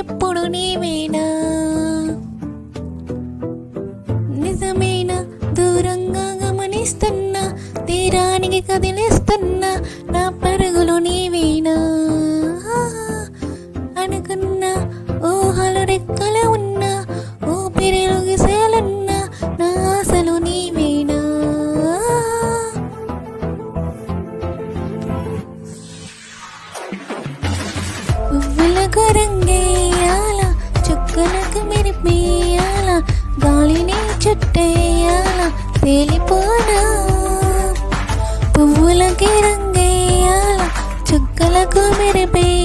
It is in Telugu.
ఎప్పుడు నీవేనా నిజమేనా దూరంగా గమనిస్తున్నా తీరానికి కదిలిస్తున్నా నా పరుగులు నీవేనా అనుకున్నా ఊహలు రెక్కల ఉన్నా ఊపిరిలు గిసేలున్నా నా ఆశలు నీవేనా పువ్వులకు రంగేయాల చుక్కలకు మెరిపేయాల గాలిని చుట్టేయాల తేలిపోనా పువ్వులకి రంగేయాల చుక్కలకు మెరిపేయాల